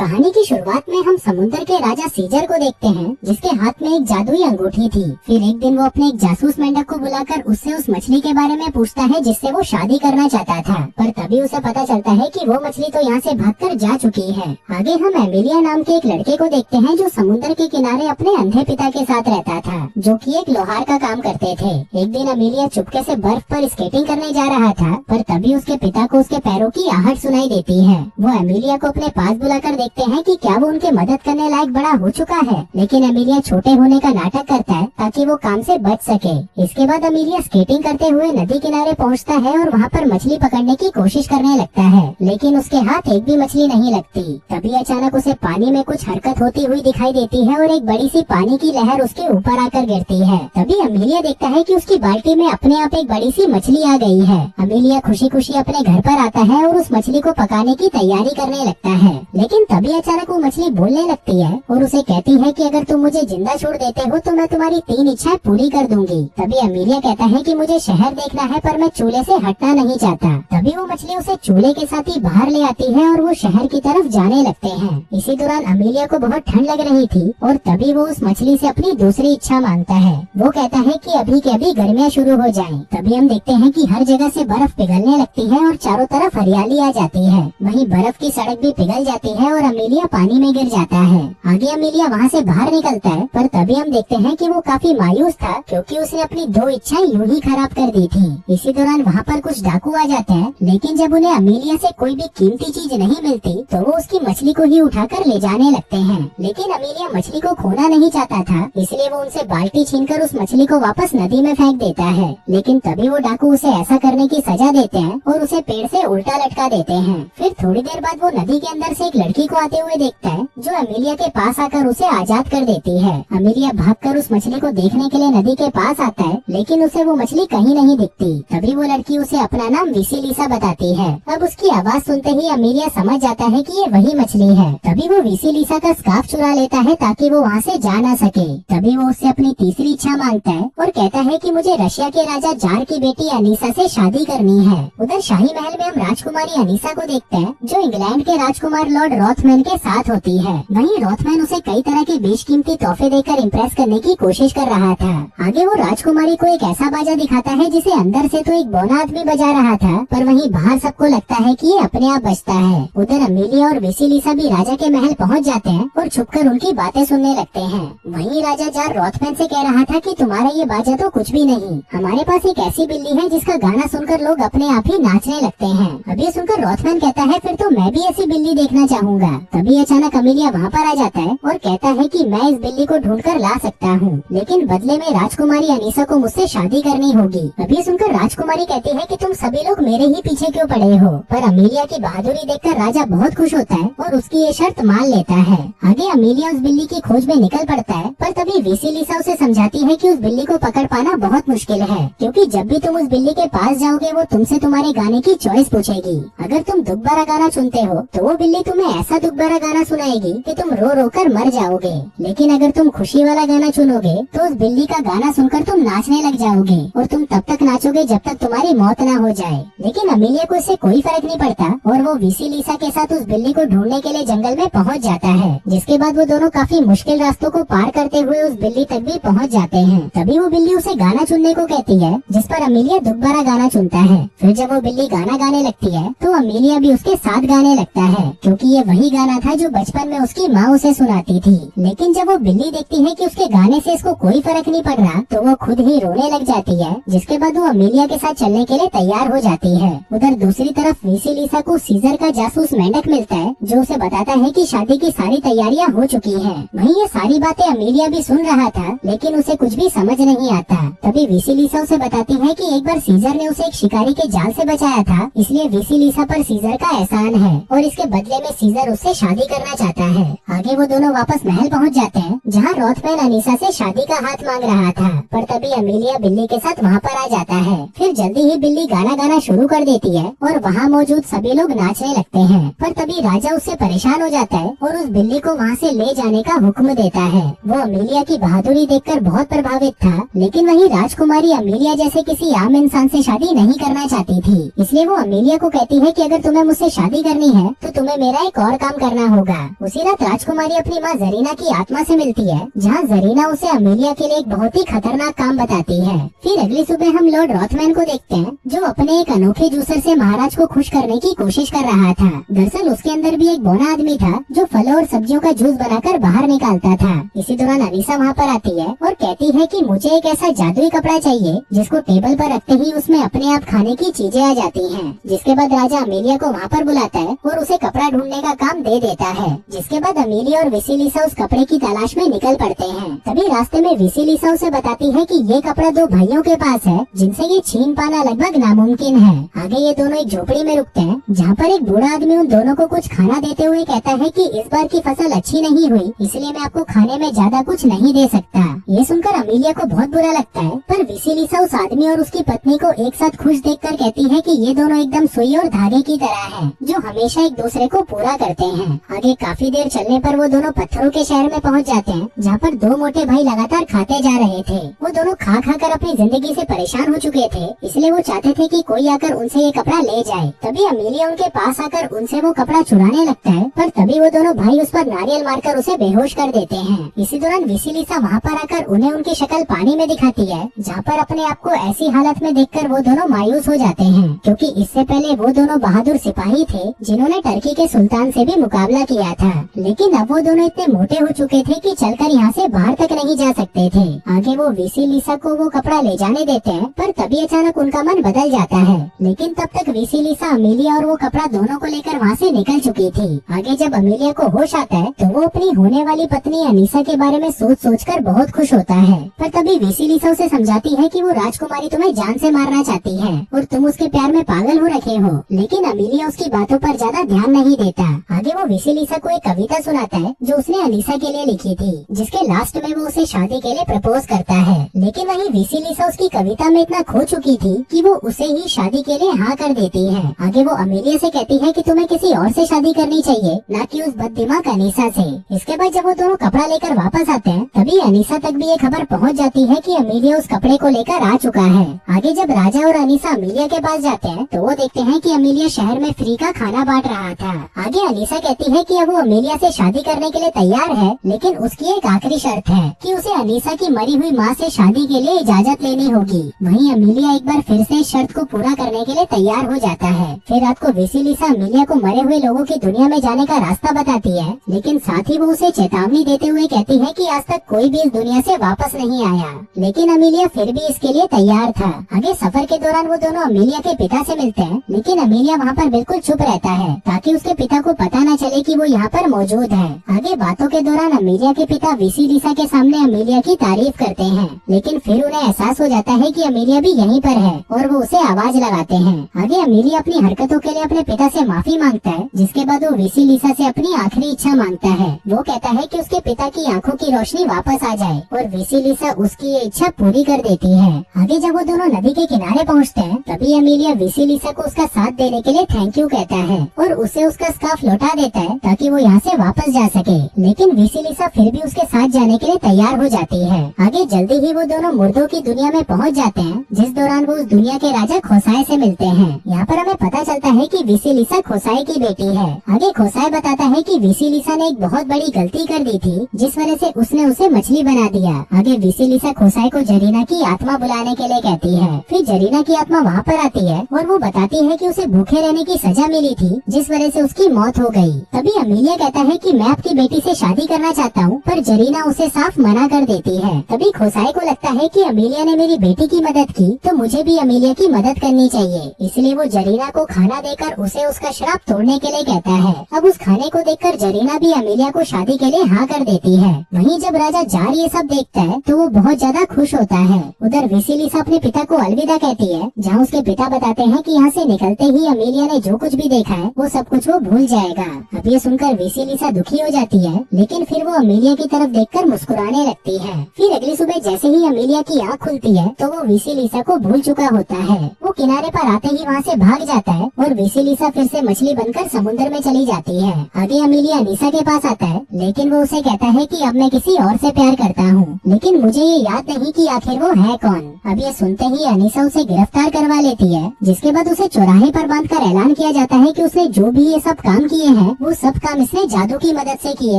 कहानी की शुरुआत में हम समुद्र के राजा सीजर को देखते हैं, जिसके हाथ में एक जादुई अंगूठी थी। फिर एक दिन वो अपने एक जासूस मेंढक को बुलाकर उससे उस मछली के बारे में पूछता है जिससे वो शादी करना चाहता था। पर तभी उसे पता चलता है कि वो मछली तो यहाँ से भागकर जा चुकी है। आगे हम एमिलिया नाम के एक लड़के को देखते हैं जो समुद्र के किनारे अपने अंधे पिता के साथ रहता था, जो कि एक लोहार का काम करते थे। एक दिन एमिलिया चुपके से बर्फ पर स्केटिंग करने जा रहा था, पर तभी उसके पिता को उसके पैरों की आहट सुनाई देती है। वो एमिलिया को अपने पास बुलाकर देखते हैं कि क्या वो उनके मदद करने लायक बड़ा हो चुका है, लेकिन एमिलिया छोटे होने का नाटक करता है ताकि वो काम से बच सके। इसके बाद एमिलिया स्केटिंग करते हुए नदी किनारे पहुंचता है और वहाँ पर मछली पकड़ने की कोशिश करने लगता है, लेकिन उसके हाथ एक भी मछली नहीं लगती। तभी अचानक उसे पानी में कुछ हरकत होती हुई दिखाई देती है और एक बड़ी सी पानी की लहर उसके ऊपर आकर गिरती है। तभी एमिलिया देखता है कि उसकी बाल्टी में अपने आप एक बड़ी सी मछली आ गई है। एमिलिया खुशी खुशी अपने घर पर आता है और उस मछली को पकाने की तैयारी करने लगता है, लेकिन तभी अचानक वो मछली बोलने लगती है और उसे कहती है कि अगर तुम मुझे जिंदा छोड़ देते हो तो मैं तुम्हारी 3 इच्छाएं पूरी कर दूंगी। तभी एमिलिया कहता है कि मुझे शहर देखना है, पर मैं चूल्हे से हटना नहीं चाहता। तभी वो मछली उसे चूल्हे के साथ ही बाहर ले आती है और वो शहर की तरफ जाने लगते हैं। इसी दौरान एमिलिया को बहुत ठंड लग रही थी और तभी वो उस मछली से अपनी दूसरी इच्छा मांगता है। वो कहता है कि अभी के अभी गर्मियाँ शुरू हो जाएं। तभी हम देखते हैं कि हर जगह से बर्फ पिघलने लगती है और चारों तरफ हरियाली आ जाती है। वहीं बर्फ की सड़क भी पिघल जाती है और एमिलिया पानी में गिर जाता है। आगे एमिलिया वहाँ से बाहर निकलता है, पर तभी हम देखते हैं कि वो काफी मायूस था, क्योंकि उसने अपनी 2 इच्छाएं यूं ही खराब कर दी थी। इसी दौरान वहाँ पर कुछ डाकू आ जाते हैं, लेकिन जब उन्हें एमिलिया से कोई भी कीमती चीज नहीं मिलती तो वो उसकी मछली को ही उठाकर ले जाने लगते हैं। लेकिन एमिलिया मछली को खोना नहीं चाहता था, इसलिए वो उनसे बाल्टी छीनकर उस मछली को वापस नदी में फेंक देता है। लेकिन तभी वो डाकू उसे ऐसा करने की सजा देते हैं और उसे पेड़ से उल्टा लटका देते हैं। फिर थोड़ी देर बाद वो नदी के अंदर से एक लड़की को आते हुए देखता है, जो एमिलिया के पास आकर उसे आजाद कर देती है। एमिलिया भागकर उस मछली को देखने के लिए नदी के पास आता है, लेकिन उसे वो मछली कहीं नहीं दिखती। तभी वो लड़की उसे अपना नाम विसिलिसा बताती है। अब उसकी आवाज सुनते ही एमिलिया समझ जाता है कि ये वही मछली है। तभी वो विसिलिसा का स्कार्फ चुरा लेता है ताकि वो वहाँ से जा ना सके। तभी वो उससे अपनी तीसरी इच्छा मांगता है और कहता है कि मुझे रशिया के राजा जार की बेटी अनीसा से शादी करनी है। उधर शाही महल में हम राजकुमारी अनीसा को देखते हैं, जो इंग्लैंड के राजकुमार लॉर्ड रॉथमैन के साथ होती है। वहीं रॉथमैन उसे कई तरह के बेशकीमती तोहफे देकर इम्प्रेस करने की कोशिश कर रहा था। आगे वो राजकुमारी को एक ऐसा बाजा दिखाता है जिसे अंदर से तो एक बौना आदमी बजा रहा था, पर वहीं बाहर सबको लगता है कि ये अपने आप बजता है। उधर एमिलिया और विसिलिसा भी राजा के महल पहुंच जाते हैं और छुपकर उनकी बातें सुनने लगते हैं। वहीं राजा जार रॉथमैन से कह रहा था कि तुम्हारा ये बाजा तो कुछ भी नहीं, हमारे पास एक ऐसी बिल्ली है जिसका गाना सुनकर लोग अपने आप ही नाचने लगते हैं। अब ये सुनकर रॉथमैन कहता है फिर तो मैं भी ऐसी बिल्ली देखना चाहूँगा। तभी अचानक एमिलिया वहाँ पर आ जाता है और कहता है कि मैं इस बिल्ली को ढूंढकर ला सकता हूँ, लेकिन बदले में राजकुमारी अनीसा को मुझसे शादी करनी होगी। अभी सुनकर राजकुमारी कहती है कि तुम सभी लोग मेरे ही पीछे क्यों पड़े हो। पर एमिलिया की बहादुरी देखकर राजा बहुत खुश होता है और उसकी ये शर्त मान लेता है। आगे एमिलिया उस बिल्ली की खोज में निकल पड़ता है, पर तभी विसिलिसा उसे समझाती है कि उस बिल्ली को पकड़ पाना बहुत मुश्किल है, क्योंकि जब भी तुम उस बिल्ली के पास जाओगे वो तुमसे तुम्हारे गाने की चॉइस पूछेगी। अगर तुम दुख भरा गाना चुनते हो तो वो बिल्ली तुम्हें ऐसा दुख भरा गाना सुनाएगी कि तुम रो रो कर मर जाओगे, लेकिन अगर तुम खुशी वाला गाना चुनोगे तो उस बिल्ली का गाना सुनकर तुम नाचने लग जाओगे और तुम तब तक नाचोगे जब तक तुम्हारी मौत ना हो जाए। लेकिन एमिलिया को इससे कोई फर्क नहीं पड़ता और वो विसिलिसा के साथ उस बिल्ली को ढूंढने के लिए जंगल में पहुंच जाता है, जिसके बाद वो दोनों काफी मुश्किल रास्तों को पार करते हुए उस बिल्ली तक भी पहुंच जाते हैं। तभी वो बिल्ली उसे गाना चुनने को कहती है, जिस पर एमिलिया दुख भरा गाना चुनता है। फिर जब वो बिल्ली गाना गाने लगती है तो एमिलिया भी उसके साथ गाने लगता है, क्योंकि ये वही गाना था जो बचपन में उसकी माँ उसे सुनाती थी। लेकिन जब वो बिल्ली देखती है कि उसके गाने से इसको कोई फर्क नहीं पड़ रहा तो वो खुद ही रोने लग जाती है, जिसके बाद वो एमिलिया के साथ चलने के लिए तैयार हो जाती है। उधर दूसरी तरफ विसिलिसा को सीजर का जासूस मेंढक मिलता है, जो उसे बताता है कि शादी की सारी तैयारियां हो चुकी हैं। वहीं ये सारी बातें एमिलिया भी सुन रहा था, लेकिन उसे कुछ भी समझ नहीं आता। तभी विसिलिसा उसे बताती है कि एक बार सीजर ने उसे एक शिकारी के जाल से बचाया था, इसलिए विसिलिसा पर सीजर का एहसान है और इसके बदले में सीजर उससे शादी करना चाहता है। आगे वो दोनों वापस महल पहुंच जाते हैं, जहां रॉथमैन अनीसा से शादी का हाथ मांग रहा था, पर तभी एमिलिया बिल्ली के साथ वहां पर आ जाता है। फिर जल्दी ही बिल्ली गाना गाना शुरू कर देती है और वहाँ मौजूद सभी लोग नाचने लगते हैं। पर तभी राजा उससे परेशान हो जाता है और उस बिल्ली को वहाँ से ले जाने का हुक्म देता है। वो एमिलिया की बहादुरी देखकर बहुत प्रभावित था, लेकिन वही राजकुमारी एमिलिया जैसे किसी आम इंसान से शादी नहीं करना चाहती थी, इसलिए वो एमिलिया को कहती है कि अगर तुम्हें मुझसे शादी करनी है तो तुम्हें मेरा एक और काम काम करना होगा। उसी रात राजकुमारी अपनी माँ जरीना की आत्मा से मिलती है, जहाँ जरीना उसे अमेलिया के लिए एक बहुत ही खतरनाक काम बताती है। फिर अगली सुबह हम लॉर्ड रॉथमैन को देखते हैं, जो अपने एक अनोखे जूसर से महाराज को खुश करने की कोशिश कर रहा था। दरअसल उसके अंदर भी एक बौना आदमी था, जो फलों और सब्जियों का जूस बनाकर बाहर निकालता था। इसी दौरान अनीसा वहाँ पर आती है और कहती है कि मुझे एक ऐसा जादुई कपड़ा चाहिए जिसको टेबल पर रखते ही उसमें अपने आप खाने की चीजें आ जाती हैं। जिसके बाद राजा अमेलिया को वहाँ पर बुलाता है और उसे कपड़ा ढूंढने का काम दे देता है। जिसके बाद अमेलिया और विसिलिसा उस कपड़े की तलाश में निकल पड़ते हैं। तभी रास्ते में विसिलिसा उसे बताती है कि ये कपड़ा दो भाइयों के पास है, जिनसे ये छीन पाना लगभग नामुमकिन है। आगे ये दोनों एक झोपड़ी में रुकते हैं, जहाँ पर एक बूढ़ा आदमी उन दोनों को कुछ खाना देते हुए कहता है कि इस बार की फसल अच्छी नहीं हुई, इसलिए मैं आपको खाने में ज्यादा कुछ नहीं दे सकता। ये सुनकर अमेलिया को बहुत बुरा लगता है, पर विसिलिसा उस आदमी और उसकी पत्नी को एक साथ खुश देखकर कहती है कि ये दोनों एकदम सुई और धागे की तरह हैं, जो हमेशा एक दूसरे को पूरा करते हैं। आगे काफी देर चलने पर वो दोनों पत्थरों के शहर में पहुंच जाते हैं, जहाँ पर दो मोटे भाई लगातार खाते जा रहे थे। वो दोनों खा खा कर अपनी जिंदगी से परेशान हो चुके थे, इसलिए वो चाहते थे कि कोई आकर उनसे ये कपड़ा ले जाए। तभी अमेलिया उनके पास आकर उनसे वो कपड़ा चुराने लगता है, पर तभी वो दोनों भाई उस पर नारियल मारकर उसे बेहोश कर देते हैं। इसी दौरान विसिलिसा वहाँ पर आकर उन्हें उनकी शक्ल पानी में दिखाती है, जहाँ पर अपने आप को ऐसी हालत में देखकर वो दोनों मायूस हो जाते हैं, क्योंकि इससे पहले वो दोनों बहादुर सिपाही थे जिन्होंने टर्की के सुल्तान से भी मुकाबला किया था। लेकिन अब वो दोनों इतने मोटे हो चुके थे कि चलकर यहाँ से बाहर तक नहीं जा सकते थे। आगे वो विसिलिसा को वो कपड़ा ले जाने देते हैं, पर तभी अचानक उनका मन बदल जाता है। लेकिन तब तक विसिलिसा, अमेलिया और वो कपड़ा दोनों को लेकर वहाँ से निकल चुकी थी। आगे जब अमेलिया को होश आता है तो वो अपनी होने वाली पत्नी अनीसा के बारे में सोच कर बहुत खुश होता है, पर तभी विसिलिसा उसे समझाती है कि वो राजकुमारी तुम्हें जान से मारना चाहती है और तुम उसके प्यार में पागल हो रखे हो। लेकिन अमेलिया उसकी बातों पर ज्यादा ध्यान नहीं देता। आगे वो विसिलिसा को एक कविता सुनाता है जो उसने अनीसा के लिए लिखी थी, जिसके लास्ट में वो उसे शादी के लिए प्रपोज करता है। लेकिन वहीं विसिलिसा उसकी कविता में इतना खो चुकी थी कि वो उसे ही शादी के लिए हाँ कर देती है। आगे वो अमेलिया से कहती है कि तुम्हें किसी और से शादी करनी चाहिए, न कि उस बददिमाग अनीसा से। इसके बाद जब वो दोनों कपड़ा लेकर वापस आते हैं, तभी अनीसा तक भी ये खबर पहुंच जाती है कि अमेलिया उस कपड़े को लेकर आ चुका है। आगे जब राजा और अनीसा अमेलिया के पास जाते हैं तो वो देखते हैं कि अमेलिया शहर में फ्री का खाना बांट रहा था। आगे अनीसा कहती है कि अब वो अमेलिया से शादी करने के लिए तैयार है, लेकिन उसकी एक आखिरी शर्त है कि उसे अनीसा की मरी हुई माँ से शादी के लिए इजाजत लेनी होगी। वहीं अमेलिया एक बार फिर से इस शर्त को पूरा करने के लिए तैयार हो जाता है। फिर रात को विसिलिसा अमेलिया को मरे हुए लोगों की दुनिया में जाने का रास्ता बताती है, लेकिन साथ ही वो उसे चेतावनी देते हुए कहती है कि आज तक कोई भी इस दुनिया से वापस नहीं आया। लेकिन अमेलिया फिर भी इसके लिए तैयार था। आगे सफर के दौरान वो दोनों अमेलिया के पिता से मिलते हैं, लेकिन अमेलिया वहाँ पर बिल्कुल चुप रहता है ताकि उसके पिता को पता न चले कि वो यहाँ पर मौजूद है। आगे बातों के दौरान अमेलिया के पिता विसिलिसा के सामने अमेलिया की तारीफ करते हैं, लेकिन फिर उन्हें एहसास हो जाता है कि अमेलिया भी यहीं पर है और वो उसे आवाज लगाते हैं। आगे अमेलिया अपनी हरकतों के लिए अपने पिता से माफी मांगता है, जिसके बाद वो विसिलिसा से अपनी आखिरी इच्छा मांगता है। वो कहता है कि उसके पिता की आंखों की रोशनी वापस आ जाए और विसिलिसा उसकी ये इच्छा पूरी कर देती है। आगे जब वो दोनों नदी के किनारे पहुँचते हैं, तभी अमेलिया विसिलिसा को उसका साथ देने के लिए थैंक यू कहता है और उसे उसका स्कार्फ लौटा देता है ताकि वो यहाँ से वापस जा सके। लेकिन विसिलिसा फिर भी उसके साथ जाने के लिए तैयार हो जाती है। आगे जल्दी ही वो दोनों मुर्दों की दुनिया में पहुँच जाते हैं, जिस दौरान वो उस दुनिया के राजा खोसाए से मिलते हैं। यहाँ पर हमें पता चलता है कि विसिलिसा खोसाए की बेटी है। आगे खोसाए बताता है कि विसिलिसा ने एक बहुत बड़ी गलती कर दी थी, जिस वजह से उसने उसे मछली बना दिया। आगे विसिलिसा खोसाए को जरीना की आत्मा बुलाने के लिए कहती है। फिर जरीना की आत्मा वहाँ पर आती है और वो बताती है कि उसे भूखे रहने की सजा मिली थी, जिस वजह से उसकी मौत हो गई। तभी अमेलिया कहता है कि मैं आपकी बेटी से शादी करना चाहता हूँ, पर जरीना उसे साफ मना कर देती है। तभी खोसाए को लगता है कि अमेलिया ने मेरी बेटी की मदद की, तो मुझे भी अमेलिया की मदद करनी चाहिए। इसलिए वो जरीना को खाना देकर उसे उसका श्राप तोड़ने के लिए कहता है। अब उस खाने को देखकर जरीना भी अमेलिया को शादी के लिए हाँ कर देती है। वहीं जब राजा जार ये सब देखता है तो वो बहुत ज्यादा खुश होता है। उधर विसिलिसा अपने पिता को अलविदा कहती है, जहाँ उसके पिता बताते हैं कि यहाँ से निकलते ही अमेलिया ने जो कुछ भी देखा है वो सब कुछ वो भूल जाएगा। अब ये सुनकर विसिलिसा दुखी हो जाती है, लेकिन फिर वो अमेलिया की तरफ देखकर मुस्कुराने लगती है। फिर अगली सुबह जैसे ही अमेलिया की आँख खुलती है तो वो विसिलिसा को भूल चुका होता है। वो किनारे पर आते ही वहाँ से भाग जाता है और विसिलिसा फिर से मछली बनकर समुद्र में चली जाती है। आगे अमेलिया अनीसा के पास आता है, लेकिन वो उसे कहता है कि अब मैं किसी और से प्यार करता हूँ, लेकिन मुझे ये याद नहीं कि आखिर वो है कौन। अब ये सुनते ही अनीसा उसे गिरफ्तार करवा लेती है, जिसके बाद उसे चौराहे पर बांधकर ऐलान किया जाता है कि उसने जो भी ये सब काम किए हैं वो सब काम इसने जादू की मदद से किए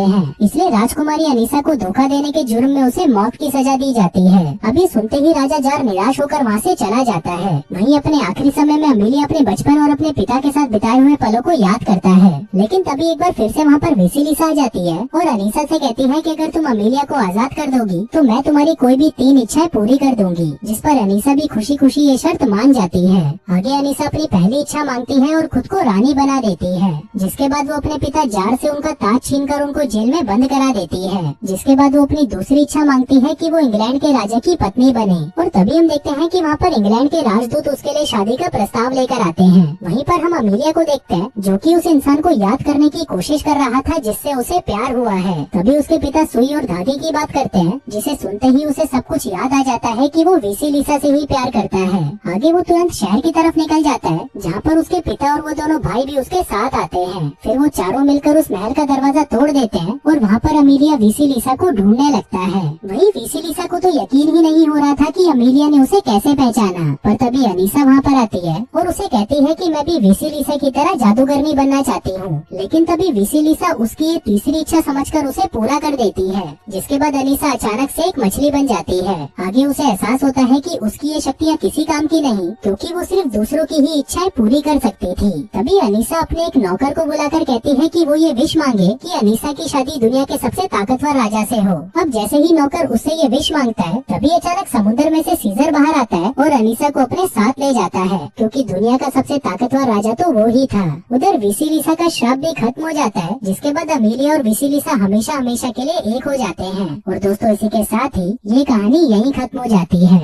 हैं, इसलिए राजकुमारी अनीसा को धोखा देने के जुर्म में उसे मौत की सजा दी जाती है। अभी सुनते ही राजा जार निराश होकर वहाँ से चला जाता है। वहीं अपने आखिरी समय में अमीलिया अपने बचपन और अपने पिता के साथ बिताए हुए पलों को याद करता है। लेकिन तभी एक बार फिर से वहाँ पर वेसिलिसा आ जाती है और अनीसा से कहती है कि अगर तुम अमीलिया को आजाद कर दोगी तो मैं तुम्हारी कोई भी 3 इच्छाएं पूरी कर दूंगी, जिस पर अनीसा भी खुशी खुशी ये शर्त मान जाती है। आगे अनीसा अपनी पहली इच्छा मांगती है और खुद को रानी बना देती है, जिसके बाद वो अपने पिता जार से उनका ताज छीनकर उनको जेल में बंद करा देती है। जिसके बाद वो अपनी दूसरी इच्छा मांगती है कि वो इंग्लैंड के राजा की पत्नी बने। और तभी हम देखते हैं कि वहाँ पर इंग्लैंड के राजदूत उसके लिए शादी का प्रस्ताव लेकर आते हैं। वहीं पर हम अमीलिया को देखते हैं जो कि उस इंसान को याद करने की कोशिश कर रहा था जिससे उसे प्यार हुआ है। तभी उसके पिता सुई और धागे की बात करते हैं, जिसे सुनते ही उसे सब कुछ याद आ जाता है कि वो वेसिलिसा से ही प्यार करता है। आगे वो तुरंत शहर की तरफ निकल जाता है, जहाँ पर उसके पिता और वो दोनों भाई भी उसके साथ आते हैं। फिर वो चारों मिलकर उस महल का दरवाजा तोड़ देते हैं और वहाँ पर अमीलिया वेसिलिसा को ढूंढने लगता है। वहीं वेसिलिसा को तो यकीन ही नहीं हो रहा था कि अमीलिया ने उसे कैसे पहचाना। पर तभी अनीसा वहाँ पर आती है और उसे कहती है कि मैं भी वेसिलिसा की तरह जादूगरनी बनना चाहती हूँ। लेकिन तभी वेसिलिसा उसकी ये तीसरी इच्छा समझकर उसे पूरा कर देती है, जिसके बाद अनीसा अचानक से एक मछली बन जाती है। आगे उसे एहसास होता है कि उसकी ये शक्तियाँ किसी काम की नहीं, क्योंकि वो सिर्फ दूसरों की ही इच्छाएं पूरी कर सकती थी। तभी अनीसा अपने एक नौकर को बुलाकर कहती है कि वो ये विश मांगे कि अनीसा की शादी दुनिया के सबसे ताकतवर राजा से हो। अब जैसे ही नौकर उससे ये विश मांगता है, तभी अचानक समुद्र में से सीजर बाहर आता है और अनीसा को अपने साथ ले जाता है, क्योंकि दुनिया का सबसे ताकतवर राजा तो वो ही था। उधर वेसिलिसा का श्राप भी खत्म हो जाता है, जिसके बाद अमीलिया और वेसिलिसा हमेशा हमेशा के लिए एक हो जाते हैं। और दोस्तों, इसी के साथ ही ये कहानी यहीं खत्म हो जाती है।